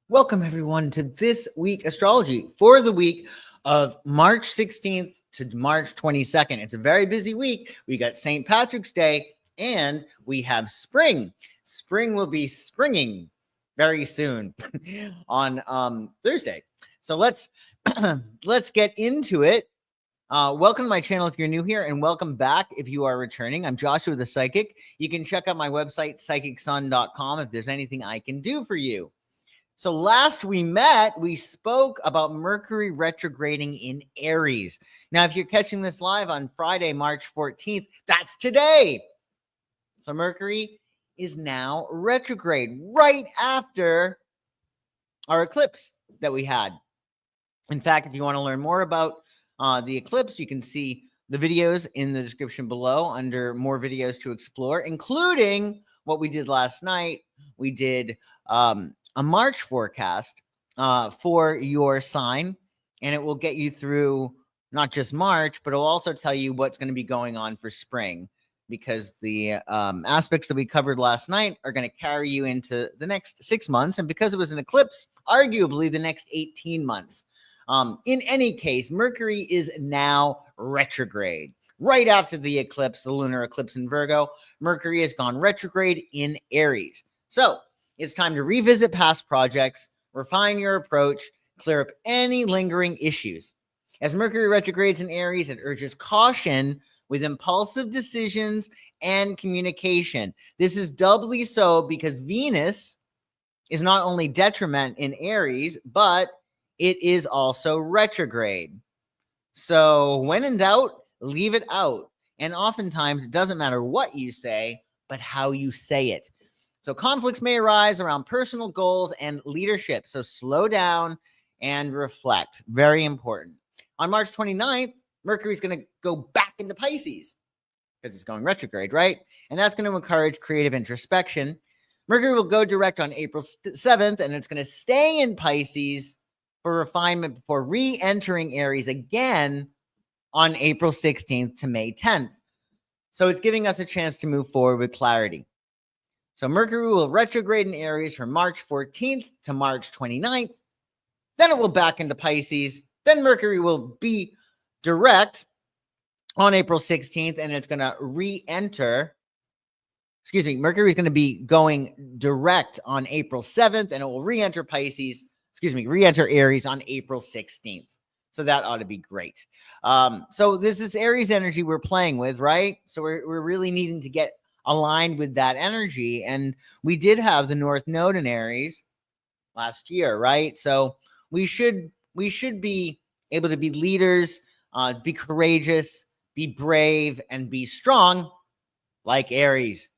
Welcome, everyone, to this week astrology for the week of March 16th to March 22nd. It's a very busy week. We got St. Patrick's Day and we have spring. Spring will be springing very soon on Thursday. So let's get into it. Welcome to my channel if you're new here, and welcome back if you are returning. I'm Joshua the Psychic. You can check out my website, psychicsun.com, if there's anything I can do for you. So last we met, we spoke about Mercury retrograding in Aries. Now, if you're catching this live on Friday, March 14th, that's today. So Mercury is now retrograde right after our eclipse that we had. In fact, if you want to learn more about the eclipse, you can see the videos in the description below under more videos to explore, including what we did last night. We did a March forecast for your sign, and it will get you through not just March, but it'll also tell you what's going to be going on for spring, because the aspects that we covered last night are going to carry you into the next 6 months, and because it was an eclipse, arguably the next 18 months. In any case, Mercury is now retrograde. Right after the eclipse, the lunar eclipse in Virgo, Mercury has gone retrograde in Aries. So it's time to revisit past projects, refine your approach, clear up any lingering issues. As Mercury retrogrades in Aries, it urges caution with impulsive decisions and communication. This is doubly so because Venus is not only detriment in Aries, but it is also retrograde. So when in doubt, leave it out. And oftentimes, it doesn't matter what you say, but how you say it. So conflicts may arise around personal goals and leadership. So slow down and reflect. Very important. On March 29th, Mercury is going to go back into Pisces because it's going retrograde, right? And that's going to encourage creative introspection. Mercury will go direct on April 7th, and it's going to stay in Pisces for refinement before re-entering Aries again on April 16th to May 10th. So it's giving us a chance to move forward with clarity. So Mercury will retrograde in Aries from March 14th to March 29th. Then it will back into Pisces. Then Mercury will be direct on April 16th, and it's going to re-enter. Mercury is going to be going direct on April 7th, and it will re-enter re-enter Aries on April 16th. So that ought to be great. So this Aries energy we're playing with, right? So we're really needing to get aligned with that energy. And we did have the North Node in Aries last year, right? So we should be able to be leaders, be courageous, be brave, and be strong like Aries.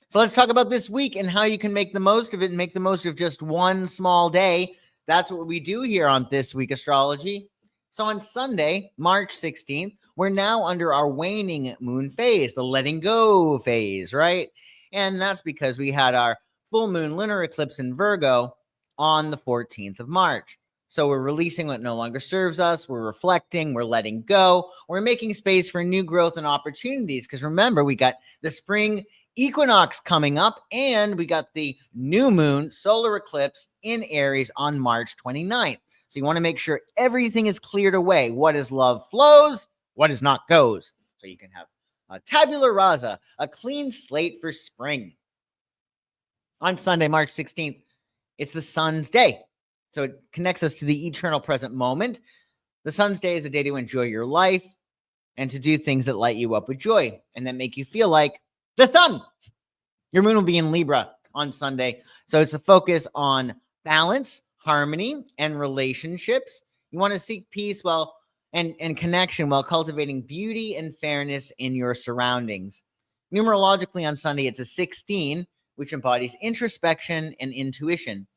So let's talk about this week and how you can make the most of it and make the most of just one small day. That's what we do here on This Week Astrology. So on Sunday, March 16th, we're now under our waning moon phase, the letting go phase, right? And that's because we had our full moon lunar eclipse in Virgo on the 14th of March. So we're releasing what no longer serves us. We're reflecting. We're letting go. We're making space for new growth and opportunities. Because remember, we got the Spring Equinox coming up, and we got the new moon solar eclipse in Aries on March 29th. So you want to make sure everything is cleared away. What is love flows, what is not goes. So you can have a tabula rasa, a clean slate for spring. On Sunday, March 16th, it's the sun's day. So it connects us to the eternal present moment. The sun's day is a day to enjoy your life and to do things that light you up with joy and that make you feel like the sun. Your moon will be in Libra on Sunday. So it's a focus on balance, harmony, and relationships. You want to seek peace and connection while cultivating beauty and fairness in your surroundings. Numerologically on Sunday, it's a 16, which embodies introspection and intuition.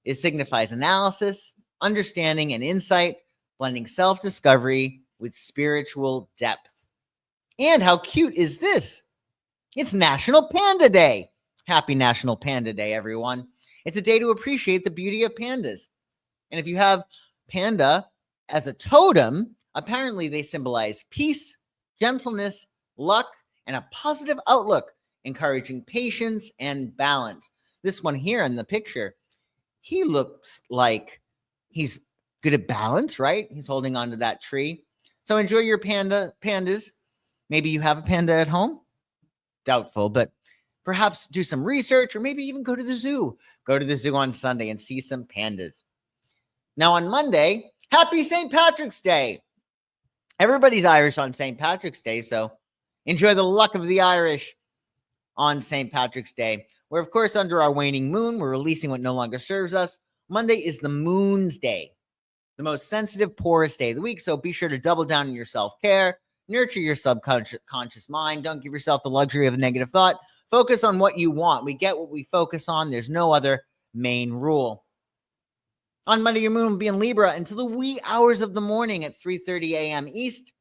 It signifies analysis, understanding, and insight, blending self-discovery with spiritual depth. And how cute is this? It's National Panda Day. Happy National Panda Day, everyone. It's a day to appreciate the beauty of pandas. And if you have panda as a totem, apparently they symbolize peace, gentleness, luck, and a positive outlook, encouraging patience and balance. This one here in the picture he looks like he's good at balance, right? He's holding onto that tree. So enjoy your pandas. Maybe you have a panda at home. Doubtful, but perhaps do some research or maybe even go to the zoo. Go to the zoo on Sunday and see some pandas. Now on Monday, happy St. Patrick's Day. Everybody's Irish on St. Patrick's Day, so enjoy the luck of the Irish on St. Patrick's Day. We're, of course, under our waning moon. We're releasing what no longer serves us. Monday is the moon's day, the most sensitive, porous day of the week, so be sure to double down on your self-care, nurture your subconscious mind. Don't give yourself the luxury of a negative thought. Focus on what you want. We get what we focus on. There's no other main rule. On Monday, your moon will be in Libra until the wee hours of the morning at 3:30 a.m. East.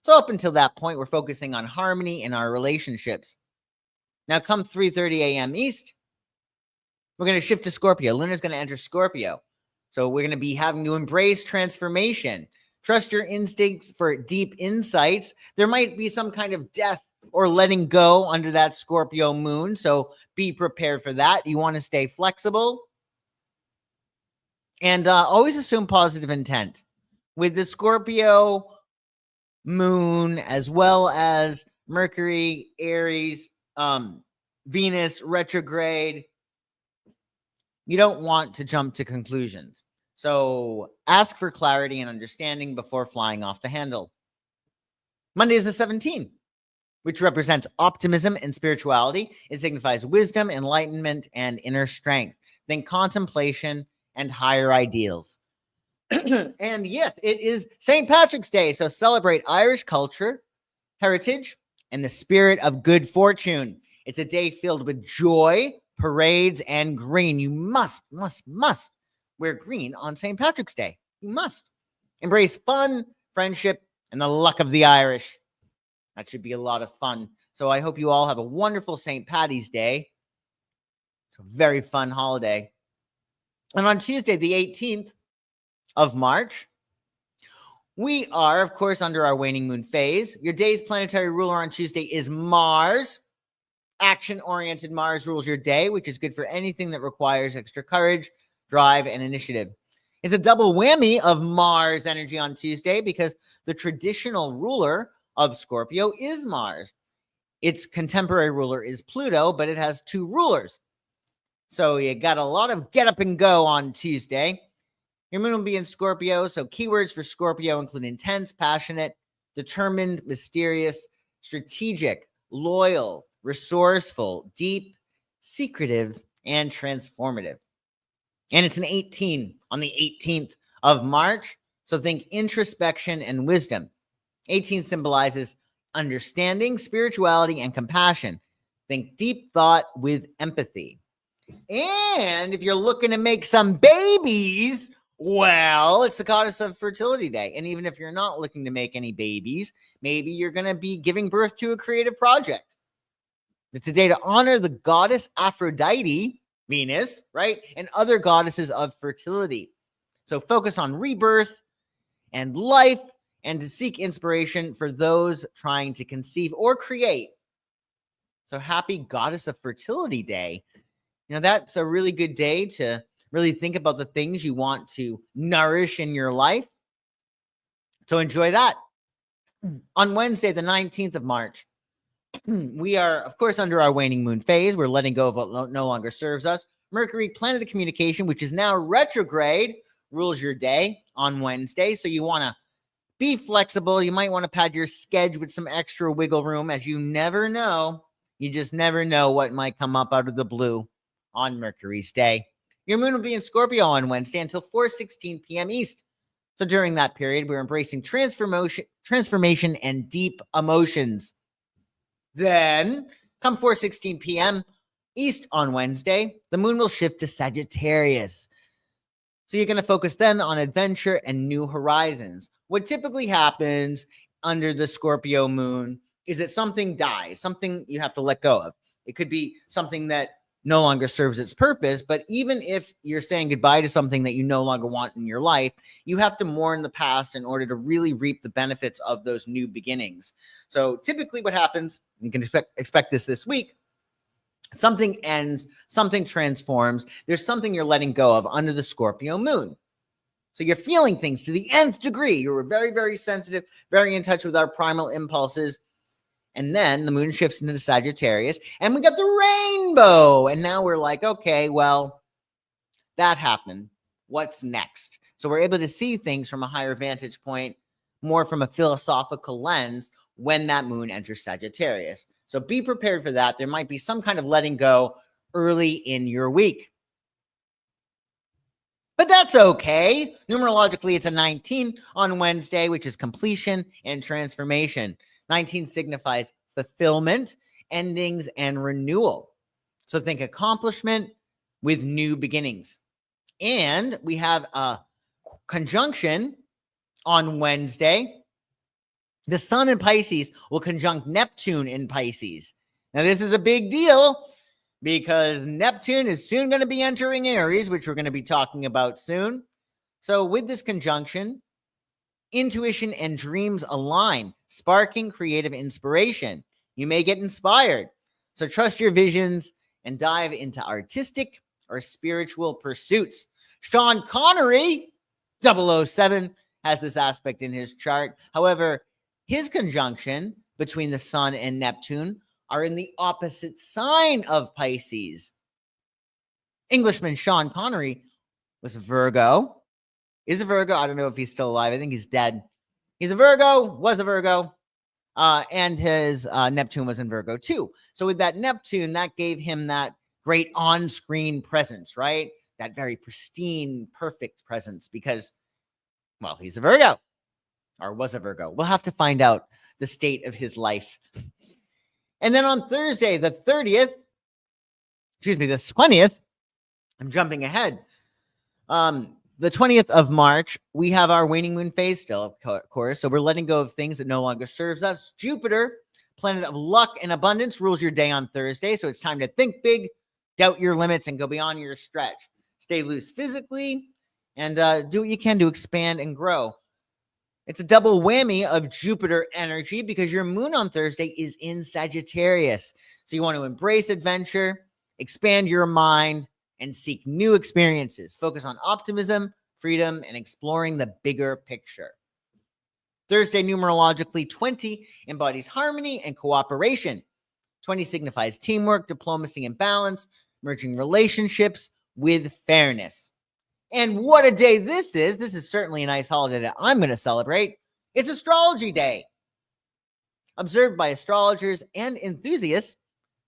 So up until that point, we're focusing on harmony in our relationships. Now, come 3:30 a.m. East, we're going to shift to Scorpio. Lunar's going to enter Scorpio. So we're going to be having to embrace transformation. Trust your instincts for deep insights. There might be some kind of death or letting go under that Scorpio moon. So be prepared for that. You want to stay flexible. And always assume positive intent. With the Scorpio moon, as well as Mercury, Aries, Venus retrograde, you don't want to jump to conclusions. So ask for clarity and understanding before flying off the handle. Monday is the 17th, which represents optimism and spirituality. It signifies wisdom, enlightenment, and inner strength. Think contemplation and higher ideals. And yes, it is St. Patrick's Day, so celebrate Irish culture, heritage, and the spirit of good fortune. It's a day filled with joy, parades, and green. You must wear green on St. Patrick's Day. You must. Embrace fun, friendship, and the luck of the Irish. That should be a lot of fun. So I hope you all have a wonderful St. Paddy's Day. It's a very fun holiday. And on Tuesday, the 18th of March, we are, of course, under our waning moon phase. Your day's planetary ruler on Tuesday is Mars. Action-oriented Mars rules your day, which is good for anything that requires extra courage, drive, and initiative. It's a double whammy of Mars energy on Tuesday because the traditional ruler of Scorpio is Mars. Its contemporary ruler is Pluto, but it has two rulers. So you got a lot of get up and go on Tuesday. Your moon will be in Scorpio, so keywords for Scorpio include intense, passionate, determined, mysterious, strategic, loyal, resourceful, deep, secretive, and transformative. And it's an 18 on the 18th of March, so think introspection and wisdom. 18 symbolizes understanding, spirituality, and compassion. Think deep thought with empathy. And if you're looking to make some babies, well, it's the goddess of fertility day. And even if you're not looking to make any babies, maybe you're going to be giving birth to a creative project. It's a day to honor the goddess Aphrodite, Venus, right? And other goddesses of fertility. So focus on rebirth and life and to seek inspiration for those trying to conceive or create. So happy Goddess of Fertility Day. You know, that's a really good day to really think about the things you want to nourish in your life. So enjoy that. On Wednesday, the 19th of March, we are, of course, under our waning moon phase. We're letting go of what no longer serves us. Mercury, planet of communication, which is now retrograde, rules your day on Wednesday. So you want to be flexible. You might want to pad your schedule with some extra wiggle room, as you never know. You just never know what might come up out of the blue on Mercury's day. Your moon will be in Scorpio on Wednesday until 4:16 p.m. East. So during that period, we're embracing transformation and deep emotions. Then, come 4:16 p.m. East on Wednesday, the moon will shift to Sagittarius. So you're going to focus then on adventure and new horizons. What typically happens under the Scorpio moon is that something dies, something you have to let go of. It could be something that no longer serves its purpose, but even if you're saying goodbye to something that you no longer want in your life, you have to mourn the past in order to really reap the benefits of those new beginnings. So typically what happens, you can expect this week, Something ends, something transforms. There's something you're letting go of under the Scorpio moon. So you're feeling things to the nth degree. You're very, very sensitive, very in touch with our primal impulses. And then the moon shifts into Sagittarius and we got the rainbow. And now we're like, okay, well, that happened. What's next? So we're able to see things from a higher vantage point, more from a philosophical lens when that moon enters Sagittarius. So be prepared for that. There might be some kind of letting go early in your week. But that's okay. Numerologically, it's a 19 on Wednesday, which is completion and transformation. 19 signifies fulfillment, endings, and renewal. So think accomplishment with new beginnings. And we have a conjunction on Wednesday. The Sun in Pisces will conjunct Neptune in Pisces. Now, this is a big deal because Neptune is soon going to be entering Aries, which we're going to be talking about soon. So with this conjunction, intuition and dreams align, sparking creative inspiration. You may get inspired. So trust your visions and dive into artistic or spiritual pursuits. Sean Connery, 007, has this aspect in his chart. However, his conjunction between the Sun and Neptune are in the opposite sign of Pisces. Englishman Sean Connery was a Virgo. Is a Virgo. I don't know if he's still alive. I think he's dead. He's a Virgo, was a Virgo, and his Neptune was in Virgo too. So with that Neptune, that gave him that great on-screen presence, right? That very pristine, perfect presence because, well, he's a Virgo or was a Virgo. We'll have to find out the state of his life. And then on Thursday, the 20th, I'm jumping ahead. The 20th of March, we have our waning moon phase still, of course. So we're letting go of things that no longer serves us. Jupiter, planet of luck and abundance, rules your day on Thursday. So it's time to think big, doubt your limits, and go beyond your stretch. Stay loose physically and do what you can to expand and grow. It's a double whammy of Jupiter energy because your moon on Thursday is in Sagittarius. So you want to embrace adventure, expand your mind, and seek new experiences. Focus on optimism, freedom, and exploring the bigger picture. Thursday, numerologically, 20 embodies harmony and cooperation. 20 signifies teamwork, diplomacy, and balance, merging relationships with fairness. And what a day this is. This is certainly a nice holiday that I'm going to celebrate. It's Astrology Day. Observed by astrologers and enthusiasts,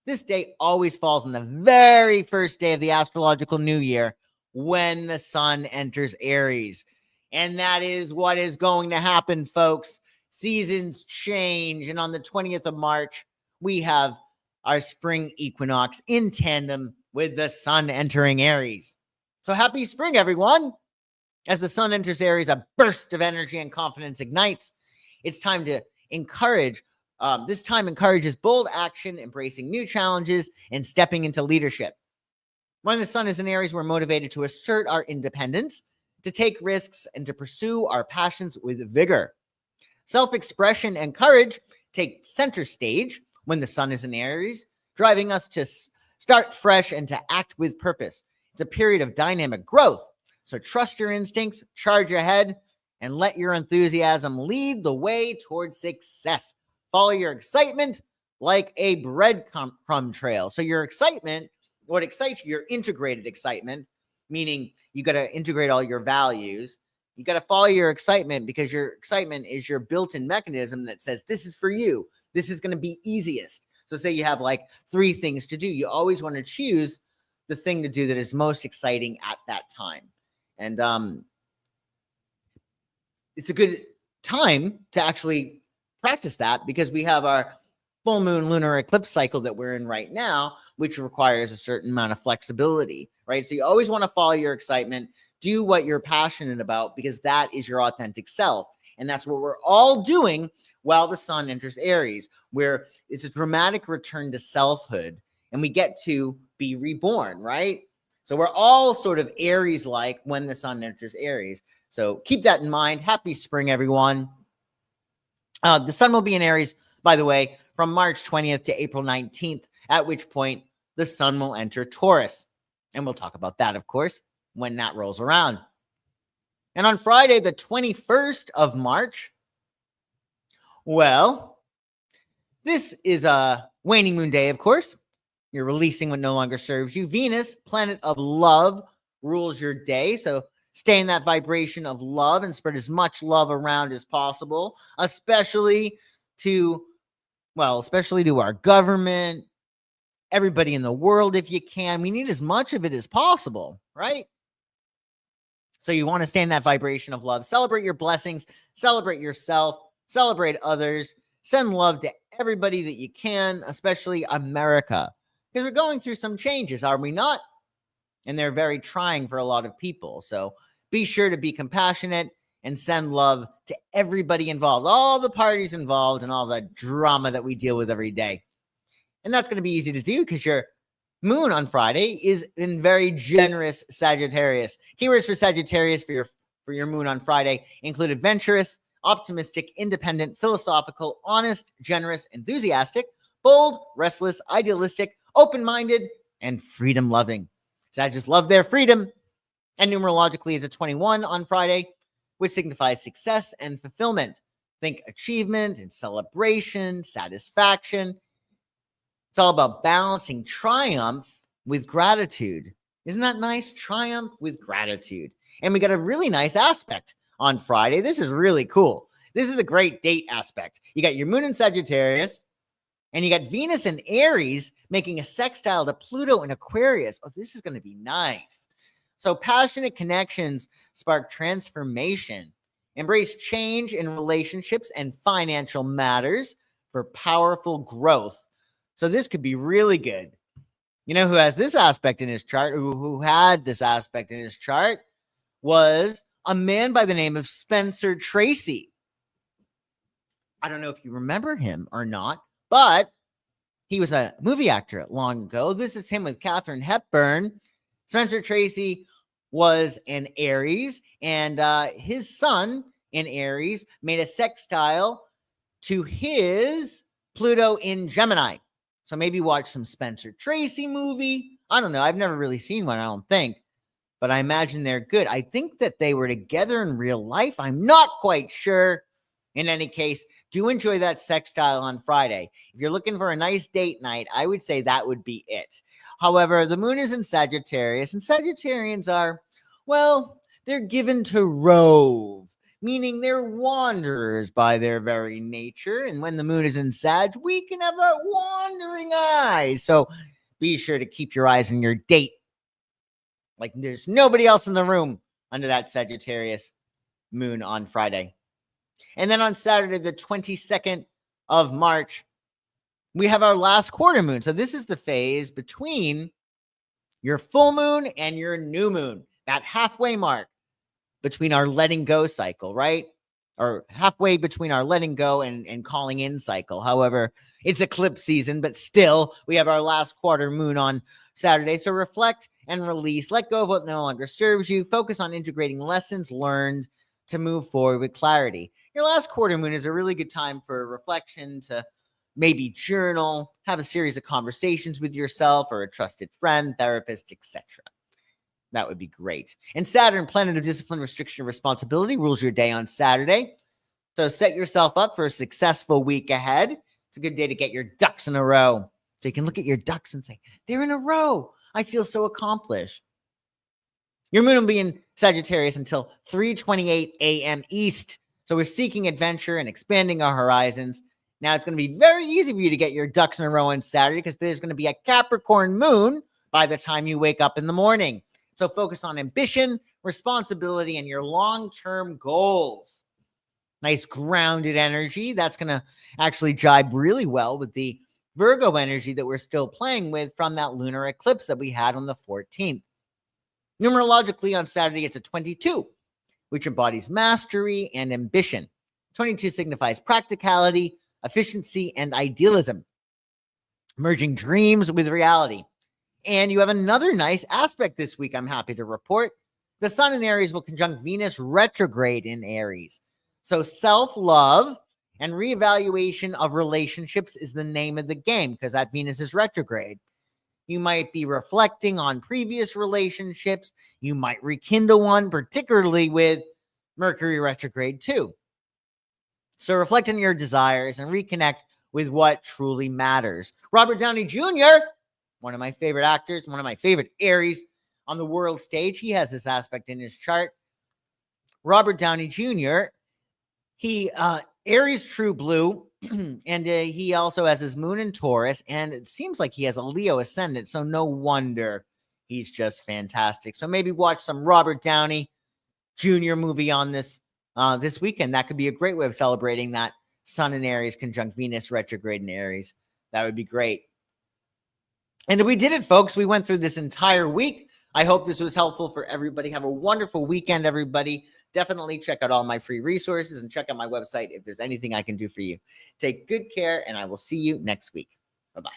this day always falls on the very first day of the astrological new year when the sun enters Aries. And that is what is going to happen, folks. Seasons change. And on the 20th of March, we have our spring equinox in tandem with the sun entering Aries. So happy spring, everyone. As the sun enters Aries, a burst of energy and confidence ignites. It's time to encourage. This time encourages bold action, embracing new challenges, and stepping into leadership. When the sun is in Aries, we're motivated to assert our independence, to take risks, and to pursue our passions with vigor. Self-expression and courage take center stage when the sun is in Aries, driving us to start fresh and to act with purpose. It's a period of dynamic growth. So trust your instincts, charge ahead, and let your enthusiasm lead the way towards success. Follow your excitement like a breadcrumb trail. So your excitement, what excites you, your integrated excitement, meaning you got to integrate all your values. You got to follow your excitement because your excitement is your built-in mechanism that says, this is for you. This is going to be easiest. So say you have like 3 things to do. You always want to choose the thing to do that is most exciting at that time. And it's a good time to actually practice that because we have our full moon lunar eclipse cycle that we're in right now, which requires a certain amount of flexibility, right? So you always want to follow your excitement, do what you're passionate about because that is your authentic self. And that's what we're all doing while the sun enters Aries, where it's a dramatic return to selfhood and we get to be reborn, right? So we're all sort of Aries-like when the sun enters Aries. So keep that in mind. Happy spring, everyone. The sun will be in Aries, by the way, from March 20th to April 19th, at which point the sun will enter Taurus. And we'll talk about that, of course, when that rolls around. And on Friday, the 21st of March, well, this is a waning moon day, of course. You're releasing what no longer serves you. Venus, planet of love, rules your day. So stay in that vibration of love and spread as much love around as possible, especially to our government, everybody in the world if you can. We need as much of it as possible, right? So you want to stay in that vibration of love. Celebrate your blessings, celebrate yourself, celebrate others, send love to everybody that you can, especially America, because we're going through some changes, are we not? And they're very trying for a lot of people. So be sure to be compassionate and send love to everybody involved, all the parties involved, and all the drama that we deal with every day. And that's going to be easy to do because your moon on Friday is in very generous Sagittarius. Keywords for Sagittarius for your moon on Friday include adventurous, optimistic, independent, philosophical, honest, generous, enthusiastic, bold, restless, idealistic, open-minded, and freedom-loving. Sagittarius love their freedom. And numerologically, it's a 21 on Friday, which signifies success and fulfillment. Think achievement and celebration, satisfaction. It's all about balancing triumph with gratitude. Isn't that nice? Triumph with gratitude. And we got a really nice aspect on Friday. This is really cool. This is a great date aspect. You got your moon in Sagittarius, and you got Venus in Aries making a sextile to Pluto in Aquarius. Oh, this is going to be nice. So passionate connections spark transformation. Embrace change in relationships and financial matters for powerful growth. So this could be really good. You know who has this aspect in his chart, who had this aspect in his chart, was a man by the name of Spencer Tracy. I don't know if you remember him or not, but he was a movie actor long ago. This is him with Katharine Hepburn. Spencer Tracy was an Aries, and his sun in Aries made a sextile to his Pluto in Gemini. So maybe watch some Spencer Tracy movie. I don't know. I've never really seen one, I don't think. But I imagine they're good. I think that they were together in real life. I'm not quite sure. In any case, do enjoy that sextile on Friday. If you're looking for a nice date night, I would say that would be it. However, the moon is in Sagittarius, and Sagittarians are, well, they're given to rove, meaning they're wanderers by their very nature. And when the moon is in Sag, we can have that wandering eye. So be sure to keep your eyes on your date. Like there's nobody else in the room under that Sagittarius moon on Friday. And then on Saturday, the 22nd of March, we have our last quarter moon. So this is the phase between your full moon and your new moon, that halfway mark between our letting go cycle, right? Or halfway between our letting go and calling in cycle. However, it's eclipse season, but still, we have our last quarter moon on Saturday. So reflect and release. Let go of what no longer serves you. Focus on integrating lessons learned to move forward with clarity. Your last quarter moon is a really good time for reflection, to maybe journal, have a series of conversations with yourself or a trusted friend, therapist, etc. That would be great. And Saturn, planet of discipline, restriction, and responsibility, rules your day on Saturday. So set yourself up for a successful week ahead. It's a good day to get your ducks in a row. So you can look at your ducks and say, they're in a row. I feel so accomplished. Your moon will be in Sagittarius until 3:28 a.m. East. So we're seeking adventure and expanding our horizons. Now it's going to be very easy for you to get your ducks in a row on Saturday because there's going to be a Capricorn moon by the time you wake up in the morning. So focus on ambition, responsibility, and your long-term goals. Nice grounded energy. That's going to actually jibe really well with the Virgo energy that we're still playing with from that lunar eclipse that we had on the 14th. Numerologically on Saturday, it's a 22, which embodies mastery and ambition. 22 signifies practicality, efficiency, and idealism, merging dreams with reality. And you have another nice aspect this week, I'm happy to report. The Sun in Aries will conjunct Venus retrograde in Aries. So self-love and reevaluation of relationships is the name of the game because that Venus is retrograde. You might be reflecting on previous relationships. You might rekindle one, particularly with Mercury retrograde too. So reflect on your desires and reconnect with what truly matters. Robert Downey Jr., one of my favorite actors, one of my favorite Aries on the world stage. He has this aspect in his chart. Robert Downey Jr., he Aries true blue, and he also has his moon in Taurus, and it seems like he has a Leo ascendant, so no wonder he's just fantastic. So maybe watch some Robert Downey Jr. movie on this weekend. That could be a great way of celebrating that Sun in Aries conjunct Venus retrograde in Aries. That would be great. And we did it, folks. We went through this entire week. I hope this was helpful for everybody. Have a wonderful weekend, everybody. Definitely check out all my free resources and check out my website if there's anything I can do for you. Take good care, and I will see you next week. Bye-bye.